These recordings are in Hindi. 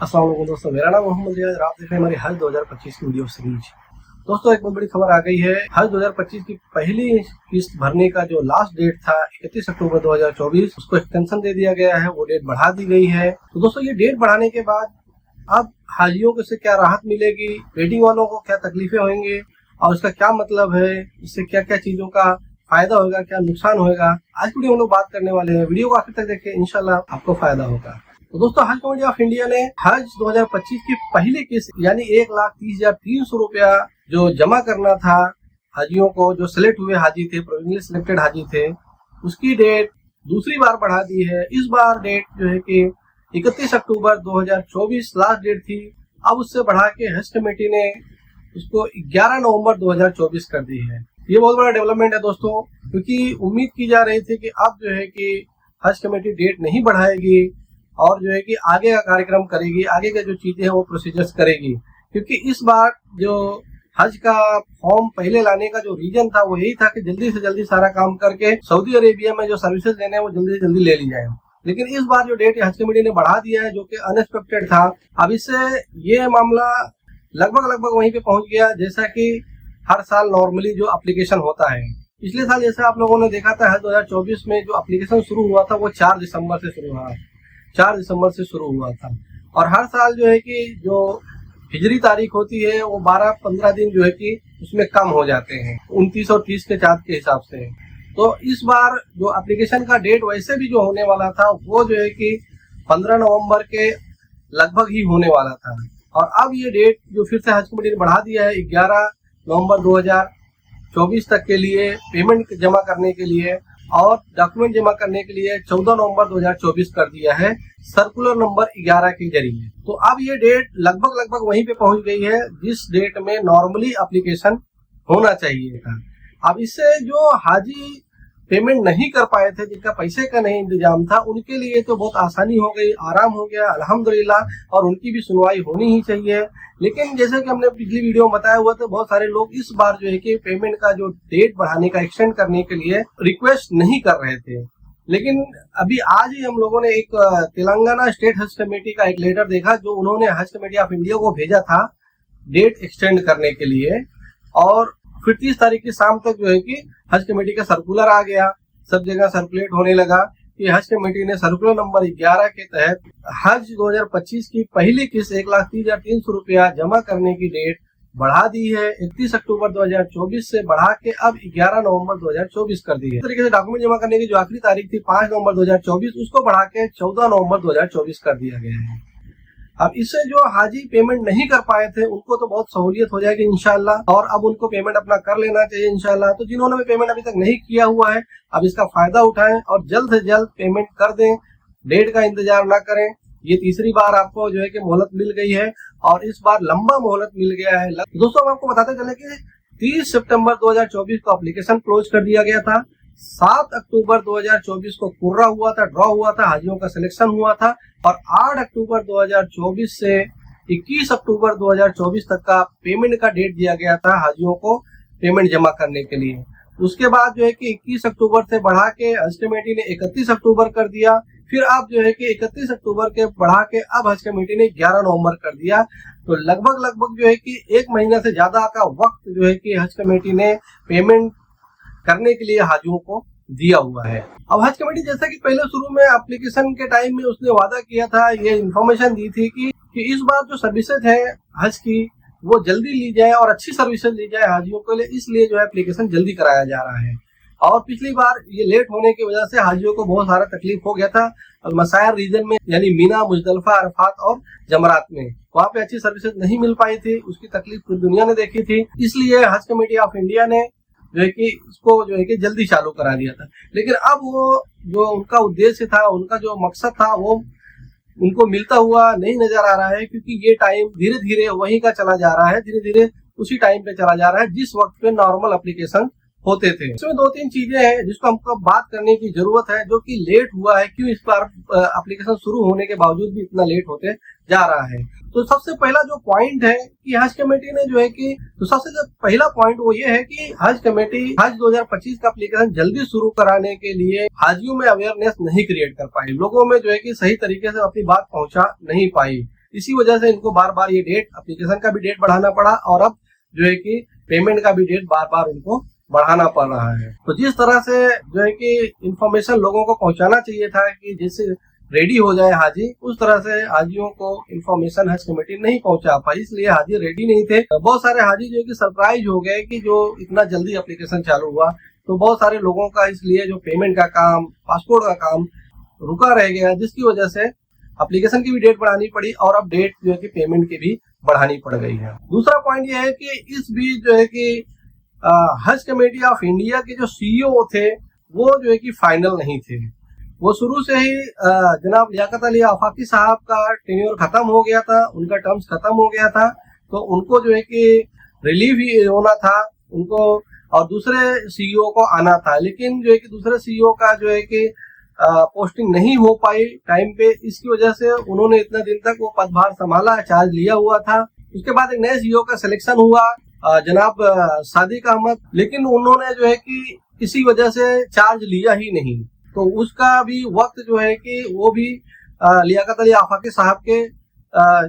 अस्सलाम वालेकुम दोस्तों, मेरा नाम मोहम्मद रियाज। आप देख रहे हैं हमारी हज 2025 की वीडियो सीरीज। दोस्तों, एक बहुत बड़ी खबर आ गई है। हज 2025 की पहली किस्त भरने का जो लास्ट डेट था 31 अक्टूबर 2024, उसको एक्सटेंशन दे दिया गया है। वो डेट बढ़ा दी गई है। तो दोस्तों, ये डेट बढ़ाने के बाद अब हाजियों को से क्या राहत मिलेगी, वेटिंग वालों को क्या तकलीफें होंगी और इसका क्या मतलब है, इससे क्या क्या चीजों का फायदा होगा, क्या नुकसान होगा, आज की वीडियो हम लोग बात करने वाले हैं। वीडियो को आखिर तक देखिए, इंशाल्लाह आपको फायदा होगा। तो दोस्तों, हज कमेटी ऑफ इंडिया ने हज 2025 की पहली किस्त यानी 1,30,300 रुपया जो जमा करना था हाजियों को, जो सिलेक्ट हुए हाजी थे, प्रोविजनली सिलेक्टेड हाजी थे, उसकी डेट दूसरी बार बढ़ा दी है। इस बार डेट जो है कि 31 अक्टूबर 2024 लास्ट डेट थी। अब उससे बढ़ा के हज कमेटी ने उसको 11 नवंबर 2024 कर दी है। ये बहुत बड़ा डेवलपमेंट है दोस्तों, क्योंकि उम्मीद की जा रही थी कि अब जो है कि हज कमेटी डेट नहीं बढ़ाएगी और जो है कि आगे का कार्यक्रम करेगी, आगे का जो चीजें हैं वो प्रोसीजर्स करेगी। क्योंकि इस बार जो हज का फॉर्म पहले लाने का जो रीजन था वो यही था कि जल्दी से जल्दी सारा काम करके सऊदी अरेबिया में जो सर्विसेज लेने हैं वो जल्दी से जल्दी ले ली जाए। लेकिन इस बार जो डेट हज कमेटी ने बढ़ा दिया है, जो कि अनएक्सपेक्टेड था। अब इससे ये मामला लगभग वहीं पे पहुंच गया जैसा कि हर साल नॉर्मली जो एप्लीकेशन होता है। पिछले साल जैसा आप लोगों ने देखा था, हज 2024 में जो एप्लीकेशन शुरू हुआ था वो 4 दिसंबर से शुरू हुआ, 4 दिसंबर से शुरू हुआ था। और हर साल जो है कि जो हिजरी तारीख होती है वो 12-15 दिन जो है कि उसमें कम हो जाते हैं, 29 और 30 के चाँद के हिसाब से। तो इस बार जो एप्लीकेशन का डेट वैसे भी जो होने वाला था वो जो है कि 15 नवंबर के लगभग ही होने वाला था। और अब ये डेट जो फिर से हज कमेटी ने बढ़ा दिया है 11 नवंबर 2024 तक के लिए, पेमेंट जमा करने के लिए और डॉक्यूमेंट जमा करने के लिए 14 नवंबर 2024 कर दिया है सर्कुलर नंबर 11 के जरिए। तो अब ये डेट लगभग वहीं पे पहुंच गई है जिस डेट में नॉर्मली एप्लीकेशन होना चाहिए था। अब इससे जो हाजी पेमेंट नहीं कर पाए थे, जिनका पैसे का नहीं इंतजाम था, उनके लिए तो बहुत आसानी हो गई, आराम हो गया अल्हम्दुलिल्लाह, और उनकी भी सुनवाई होनी ही चाहिए। लेकिन जैसे कि हमने पिछली वीडियो में बताया हुआ था, बहुत सारे लोग इस बार जो है कि पेमेंट का जो डेट बढ़ाने का, एक्सटेंड करने के लिए रिक्वेस्ट नहीं कर रहे थे। लेकिन अभी आज ही हम लोगों ने एक तेलंगाना स्टेट हज कमेटी का एक लेटर देखा जो उन्होंने हज कमेटी ऑफ इंडिया को भेजा था डेट एक्सटेंड करने के लिए। और फिर 30 तारीख की शाम तक जो है कि हज कमेटी का सर्कुलर आ गया, सब जगह सर्कुलेट होने लगा कि हज कमेटी ने सर्कुलर नंबर 11 के तहत हज 2025 की पहली किस्त 1,30,300 रुपया जमा करने की डेट बढ़ा दी है। 31 अक्टूबर 2024 से बढ़ा के अब 11 नवंबर 2024 कर दी है। इस तरीके से डॉक्यूमेंट जमा करने की जो आखिरी तारीख थी 5 नवंबर 2024, उसको बढ़ा के 14 नवंबर 2024 कर दिया गया है। अब इससे जो हाजी पेमेंट नहीं कर पाए थे उनको तो बहुत सहूलियत हो जाएगी इंशाल्लाह, और अब उनको पेमेंट अपना कर लेना चाहिए इंशाल्लाह। तो जिन्होंने भी पेमेंट अभी तक नहीं किया हुआ है, अब इसका फायदा उठाएं और जल्द से जल्द पेमेंट कर दें, डेट का इंतजार ना करें। ये तीसरी बार आपको जो है कि मोहलत मिल गई है और इस बार लंबा मोहलत मिल गया है। दोस्तों, हम आपको बताते चले कि 30 सितंबर 2024 को एप्लीकेशन क्लोज कर दिया गया था। 7 अक्टूबर 2024 को कुर्रा हुआ था, ड्रॉ हुआ था, हाजियों का सिलेक्शन हुआ था। और 8 अक्टूबर 2024 से 21 अक्टूबर 2024 तक का पेमेंट का डेट दिया गया था हाजियों को पेमेंट जमा करने के लिए। उसके बाद जो है कि 21 अक्टूबर से बढ़ा के हज कमेटी ने 31 अक्टूबर कर दिया। फिर अब जो है कि 31 अक्टूबर के बढ़ा के अब हज कमेटी ने 11 नवंबर कर दिया। तो लगभग जो है कि 1 महीना से ज्यादा का वक्त जो है कि हज कमेटी ने पेमेंट करने के लिए हाजियों को दिया हुआ है। अब हज कमेटी जैसा कि पहले शुरू में एप्लीकेशन के टाइम में उसने वादा किया था, ये इन्फॉर्मेशन दी थी कि इस बार जो सर्विसेज है हज की वो जल्दी ली जाए और अच्छी सर्विसेज ली जाए हाजियों के लिए, इसलिए जो है एप्लीकेशन जल्दी कराया जा रहा है। और पिछली बार ये लेट होने की वजह से हाजियों को बहुत सारा तकलीफ हो गया था मसायर रीजन में, यानी मीना, मुजदलिफा, अरफात और जमरात में। वहाँ पे अच्छी सर्विसेज नहीं मिल पाई थी, उसकी तकलीफ पूरी दुनिया ने देखी थी। इसलिए हज कमेटी ऑफ इंडिया ने जो है कि इसको जो है कि जल्दी चालू करा दिया था। लेकिन अब वो जो उनका उद्देश्य था, उनका जो मकसद था, वो उनको मिलता हुआ नहीं नजर आ रहा है, क्योंकि ये टाइम धीरे धीरे वहीं का चला जा रहा है, धीरे धीरे उसी टाइम पे चला जा रहा है जिस वक्त पे नॉर्मल एप्लीकेशन होते थे। इसमें 2-3 चीजें हैं जिसको हमको बात करने की जरूरत है, जो कि लेट हुआ है, क्यों इस बार एप्लीकेशन शुरू होने के बावजूद भी इतना लेट होते जा रहा है। तो सबसे पहला जो पॉइंट है कि हज कमेटी ने जो है कि तो सबसे जो पहला पॉइंट वो ये है कि हज कमेटी हज 2025 का एप्लीकेशन जल्दी शुरू कराने के लिए हाजियों में अवेयरनेस नहीं क्रिएट कर पाई, लोगों में जो है कि सही तरीके से अपनी बात पहुंचा नहीं पाई। इसी वजह से इनको बार बार ये डेट, एप्लीकेशन का भी डेट बढ़ाना पड़ा और अब जो है कि पेमेंट का भी डेट बार बार उनको बढ़ाना पड़ रहा है। तो जिस तरह से जो है कि इंफॉर्मेशन लोगों को पहुंचाना चाहिए था कि जिससे रेडी हो जाए हाजी, उस तरह से हाजियों को इंफॉर्मेशन हज कमेटी नहीं पहुंचा पाई, इसलिए हाजी रेडी नहीं थे। बहुत सारे हाजी जो है कि सरप्राइज हो गए कि जो इतना जल्दी एप्लीकेशन चालू हुआ, तो बहुत सारे लोगों का इसलिए जो पेमेंट का काम, पासपोर्ट का काम रुका रह गया, जिसकी वजह से एप्लीकेशन की भी डेट बढ़ानी पड़ी और अब डेट जो है कि पेमेंट की भी बढ़ानी पड़ गई है। दूसरा पॉइंट यह है कि इस बीच जो है कि हज कमेटी ऑफ इंडिया के जो सीईओ थे वो जो है कि फाइनल नहीं थे। वो शुरू से ही जनाब लियाकत अली आफाकी साहब का टेन्योर खत्म हो गया था, उनका टर्म्स खत्म हो गया था, तो उनको जो है कि रिलीव ही होना था उनको और दूसरे सीईओ को आना था। लेकिन जो है कि दूसरे सीईओ का जो है कि पोस्टिंग नहीं हो पाई टाइम पे, इसकी वजह से उन्होंने इतने दिन तक वो पदभार संभाला, चार्ज लिया हुआ था। उसके बाद एक नए सीईओ का सिलेक्शन हुआ जनाब सादिक अहमद, लेकिन उन्होंने जो है कि किसी वजह से चार्ज लिया ही नहीं, तो उसका भी वक्त जो है कि वो भी लियाकत अली आफाकी साहब के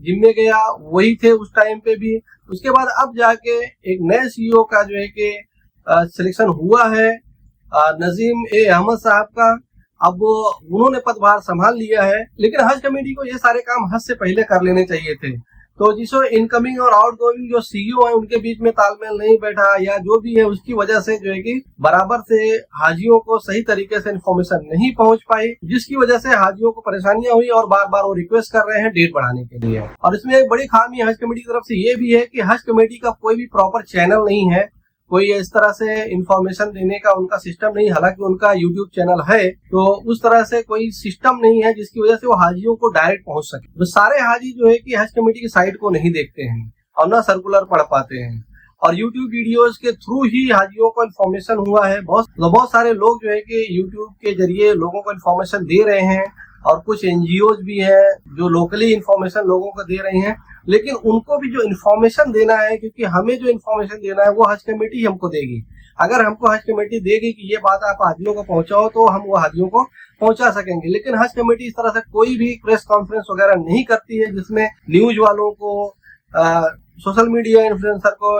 जिम्मे गया, वही थे उस टाइम पे भी। उसके बाद अब जाके एक नए सीईओ का जो है कि सिलेक्शन हुआ है नजीम ए अहमद साहब का। अब उन्होंने पदभार संभाल लिया है, लेकिन हज कमेटी को ये सारे काम हज से पहले कर लेने चाहिए थे। तो जिसो इनकमिंग और आउटगोइंग जो सीईओ है उनके बीच में तालमेल नहीं बैठा या जो भी है, उसकी वजह से जो है कि बराबर से हाजियों को सही तरीके से इन्फॉर्मेशन नहीं पहुंच पाई, जिसकी वजह से हाजियों को परेशानियां हुई और बार बार वो रिक्वेस्ट कर रहे हैं डेट बढ़ाने के लिए। और इसमें एक बड़ी खामी हज कमेटी की तरफ से ये भी है कि हज कमेटी का कोई भी प्रॉपर चैनल नहीं है, कोई इस तरह से इंफॉर्मेशन देने का उनका सिस्टम नहीं। हालांकि उनका यूट्यूब चैनल है, तो उस तरह से कोई सिस्टम नहीं है जिसकी वजह से वो हाजियों को डायरेक्ट पहुंच सके। तो सारे हाजी जो है कि हज कमेटी की साइट को नहीं देखते हैं और ना सर्कुलर पढ़ पाते हैं, और यूट्यूब वीडियोस के थ्रू ही हाजियों को इन्फॉर्मेशन हुआ है। बहुत सारे लोग जो है कि यूट्यूब के जरिए लोगों को इन्फॉर्मेशन दे रहे हैं और कुछ एनजीओ भी हैं जो लोकली इन्फॉर्मेशन लोगों को दे रही हैं, लेकिन उनको भी जो इन्फॉर्मेशन देना है, क्योंकि हमें जो इन्फॉर्मेशन देना है वो हज कमेटी हमको देगी। अगर हमको हज कमेटी देगी कि ये बात आप हाजियों को पहुंचाओ, तो हम वो हाजियों को पहुंचा सकेंगे। लेकिन हज कमेटी इस तरह से कोई भी प्रेस कॉन्फ्रेंस वगैरह नहीं करती है जिसमें न्यूज वालों को, सोशल मीडिया इन्फ्लुएंसर को,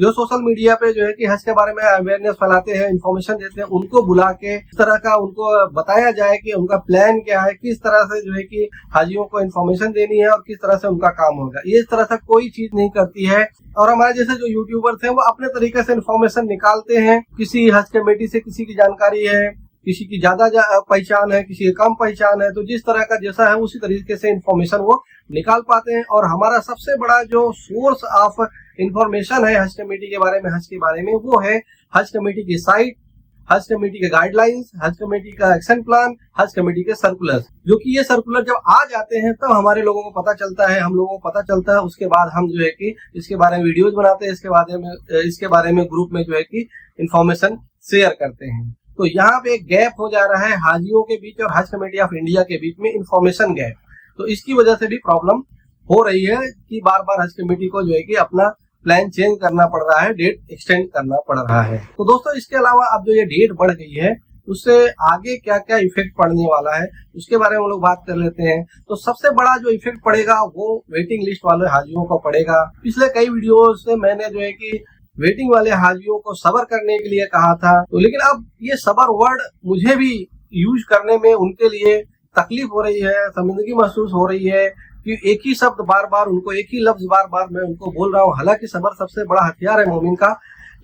जो सोशल मीडिया पे जो है कि हज के बारे में अवेयरनेस फैलाते हैं, इन्फॉर्मेशन देते हैं, उनको बुला के इस तरह का उनको बताया जाए कि उनका प्लान क्या है, किस तरह से जो है कि हाजियों को इन्फॉर्मेशन देनी है और किस तरह से उनका काम होगा। ये इस तरह से कोई चीज नहीं करती है। और हमारे जैसे जो यूट्यूबर्स हैं वो अपने तरीके से इन्फॉर्मेशन निकालते हैं, किसी हज कमेटी से किसी की जानकारी है, किसी की ज्यादा पहचान है, किसी की कम पहचान है, तो जिस तरह का जैसा है उसी तरीके से इन्फॉर्मेशन वो निकाल पाते हैं। और हमारा सबसे बड़ा जो सोर्स ऑफ इंफॉर्मेशन है हज कमेटी के बारे में, हज के बारे में, वो है हज कमेटी की साइट, हज कमेटी के गाइडलाइंस, हज कमेटी का एक्शन प्लान, हज कमेटी के सर्कुलर। जो कि ये सर्कुलर जब आ जाते हैं तब हमारे लोगों को पता चलता है, हम लोगों को पता चलता है। उसके बाद हम जो है कि इसके बारे में वीडियोज बनाते हैं, इसके बारे में ग्रुप में जो है कि इंफॉर्मेशन शेयर करते हैं। तो यहाँ पे एक गैप हो जा रहा है हाजियों के बीच और हज कमेटी ऑफ इंडिया के बीच में, इंफॉर्मेशन गैप। तो इसकी वजह से भी प्रॉब्लम हो रही है कि बार बार हज कमेटी को जो है कि अपना प्लान चेंज करना पड़ रहा है, डेट एक्सटेंड करना पड़ रहा है। तो दोस्तों इसके अलावा अब जो ये डेट बढ़ गई है उससे आगे क्या क्या इफेक्ट पड़ने वाला है उसके बारे में हम लोग बात कर लेते हैं। तो सबसे बड़ा जो इफेक्ट पड़ेगा वो वेटिंग लिस्ट वाले हाजियों को पड़ेगा। पिछले कई वीडियो से मैंने जो है कि वेटिंग वाले हाजियों को सब्र करने के लिए कहा था, तो लेकिन अब ये सब्र वर्ड मुझे भी यूज करने में उनके लिए तकलीफ हो रही है, शर्मिंदगी महसूस हो रही है कि एक ही शब्द बार बार उनको, एक ही लफ्ज बार बार मैं उनको बोल रहा हूँ। हालांकि सब्र सबसे बड़ा हथियार है मोमिन का,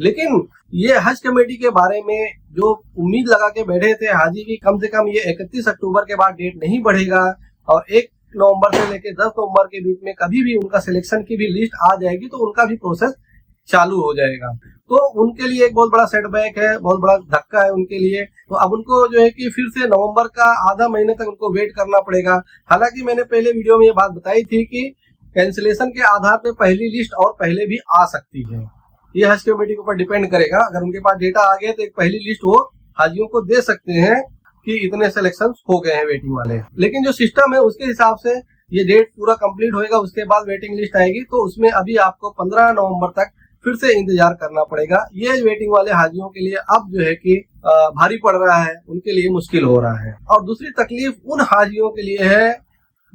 लेकिन ये हज कमेटी के बारे में जो उम्मीद लगा के बैठे थे हाजी की, कम से कम ये 31 अक्टूबर के बाद डेट नहीं बढ़ेगा और 1 नवंबर से लेकर 10 नवंबर के बीच में कभी भी उनका सिलेक्शन की भी लिस्ट आ जाएगी तो उनका भी प्रोसेस चालू हो जाएगा। तो उनके लिए एक बहुत बड़ा सेटबैक है, बहुत बड़ा धक्का है उनके लिए। तो अब उनको जो है कि फिर से नवंबर का आधा महीने तक उनको वेट करना पड़ेगा। हालांकि मैंने पहले वीडियो में ये बात बताई थी कि कैंसिलेशन के आधार पे पहली लिस्ट और पहले भी आ सकती है। ये हज कमेटी के ऊपर डिपेंड करेगा। अगर उनके पास डेटा आ गया तो एक पहली लिस्ट वो हाजियों को दे सकते हैं कि इतने सिलेक्शन हो गए हैं वेटिंग वाले। लेकिन जो सिस्टम है उसके हिसाब से ये डेट पूरा कंप्लीट होएगा, उसके बाद वेटिंग लिस्ट आएगी। तो उसमें अभी आपको 15 नवंबर तक फिर से इंतजार करना पड़ेगा। ये वेटिंग वाले हाजियों के लिए अब जो है कि भारी पड़ रहा है, उनके लिए मुश्किल हो रहा है। और दूसरी तकलीफ उन हाजियों के लिए है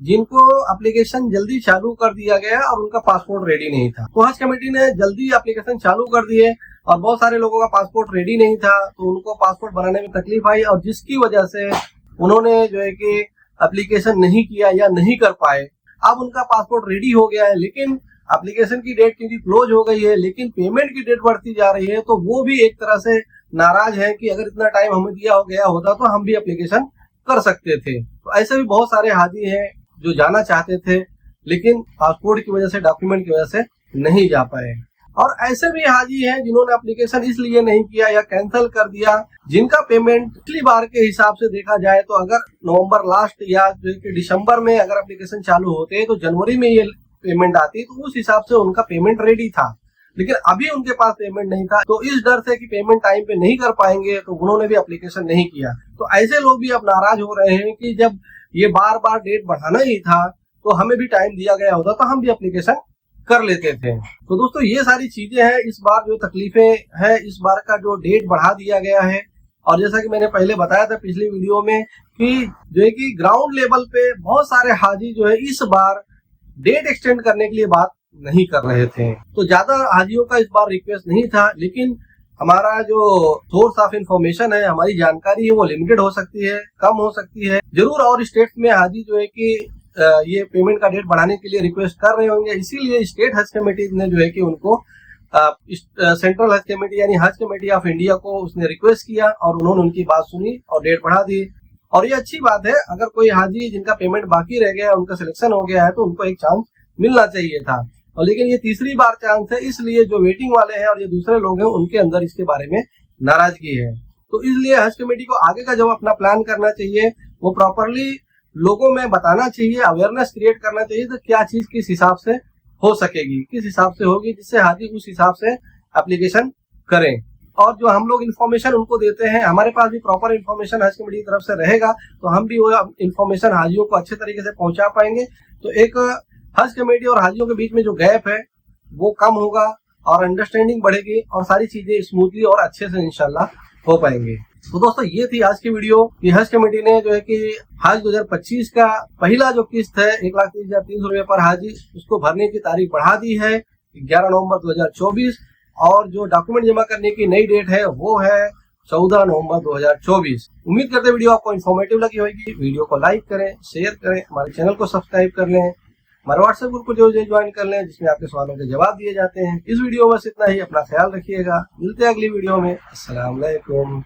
जिनको एप्लीकेशन जल्दी चालू कर दिया गया और उनका पासपोर्ट रेडी नहीं था। तो हज कमेटी ने जल्दी एप्लीकेशन चालू कर दिए और बहुत सारे लोगों का पासपोर्ट रेडी नहीं था, तो उनको पासपोर्ट बनाने में तकलीफ आई और जिसकी वजह से उन्होंने जो है कि एप्लीकेशन नहीं किया या नहीं कर पाए। अब उनका पासपोर्ट रेडी हो गया है, लेकिन एप्लीकेशन की डेट क्योंकि क्लोज हो गई है, लेकिन पेमेंट की डेट बढ़ती जा रही है, तो वो भी एक तरह से नाराज है कि अगर इतना टाइम हमें दिया हो गया होता तो हम भी एप्लीकेशन कर सकते थे। तो ऐसे भी बहुत सारे हाजी हैं जो जाना चाहते थे, लेकिन पासपोर्ट की वजह से, डॉक्यूमेंट की वजह से नहीं जा पाए। और ऐसे भी हाजी हैं जिन्होंने एप्लीकेशन इसलिए नहीं किया या कैंसिल कर दिया, जिनका पेमेंट पिछली बार के हिसाब से देखा जाए तो अगर नवंबर लास्ट या दिसंबर में अगर एप्लीकेशन चालू होते तो जनवरी में ये पेमेंट आती, तो उस हिसाब से उनका पेमेंट रेडी था, लेकिन अभी उनके पास पेमेंट नहीं था। तो इस डर से कि पेमेंट टाइम पे नहीं कर पाएंगे, तो उन्होंने भी एप्लीकेशन नहीं किया। तो ऐसे लोग भी अब नाराज हो रहे हैं कि जब ये बार बार डेट बढ़ाना ही था तो हमें भी टाइम दिया गया होता तो हम भी एप्लीकेशन कर लेते थे। तो दोस्तों ये सारी चीजें हैं, इस बार जो तकलीफें हैं, इस बार का जो डेट बढ़ा दिया गया है। और जैसा कि मैंने पहले बताया था पिछली वीडियो में कि जो है कि ग्राउंड लेवल पे बहुत सारे हाजी जो है इस बार डेट एक्सटेंड करने के लिए बात नहीं कर रहे थे। तो ज्यादा हाजियों का इस बार रिक्वेस्ट नहीं था, लेकिन हमारा जो सोर्स ऑफ इंफॉर्मेशन है, हमारी जानकारी है, वो लिमिटेड हो सकती है, कम हो सकती है। जरूर और स्टेट्स में हाजी जो है कि ये पेमेंट का डेट बढ़ाने के लिए रिक्वेस्ट कर रहे होंगे, इसीलिए स्टेट हज कमेटी ने जो है कि उनको सेंट्रल हज कमेटी यानी हज कमेटी ऑफ इंडिया को उसने रिक्वेस्ट किया और उन्होंने उनकी बात सुनी और डेट बढ़ा दी। और ये अच्छी बात है, अगर कोई हाजी जिनका पेमेंट बाकी रह गया, उनका सिलेक्शन हो गया है, तो उनको एक चांस मिलना चाहिए था। और लेकिन ये तीसरी बार चांस है, इसलिए जो वेटिंग वाले हैं और ये दूसरे लोग हैं, उनके अंदर इसके बारे में नाराजगी है। तो इसलिए हज कमेटी को आगे का जो अपना प्लान करना चाहिए वो प्रॉपरली लोगों में बताना चाहिए, अवेयरनेस क्रिएट करना चाहिए, तो क्या चीज किस हिसाब से हो सकेगी, किस हिसाब से होगी, जिससे हाजी उस हिसाब से एप्लीकेशन करें। और जो हम लोग इन्फॉर्मेशन उनको देते हैं, हमारे पास भी प्रॉपर इन्फॉर्मेशन हज कमेटी की तरफ से रहेगा, तो हम भी वो इन्फॉर्मेशन हाजियों को अच्छे तरीके से पहुंचा पाएंगे। तो एक हज कमेटी और हाजियों के बीच में जो गैप है वो कम होगा और अंडरस्टैंडिंग बढ़ेगी और सारी चीजें स्मूथली और अच्छे से इंशाल्लाह हो पाएंगे। तो दोस्तों ये थी आज की वीडियो कि हज कमेटी ने जो है कि हज 2025 का पहला जो किस्त है 1,30,300 रुपये पर हाजी, उसको भरने की तारीख बढ़ा दी है 11 नवंबर 2024 और जो डॉक्यूमेंट जमा करने की नई डेट है वो है 14 नवंबर 2024। उम्मीद करते हैं वीडियो आपको इन्फॉर्मेटिव लगी होगी। वीडियो को लाइक करें, शेयर करें, हमारे चैनल को सब्सक्राइब कर लें, हमारे व्हाट्सएप ग्रुप को जो ज्वाइन कर लें जिसमें आपके सवालों के जवाब दिए जाते हैं। इस वीडियो में बस इतना ही, अपना ख्याल रखिएगा, मिलते हैं अगली वीडियो में। अस्सलाम वालेकुम।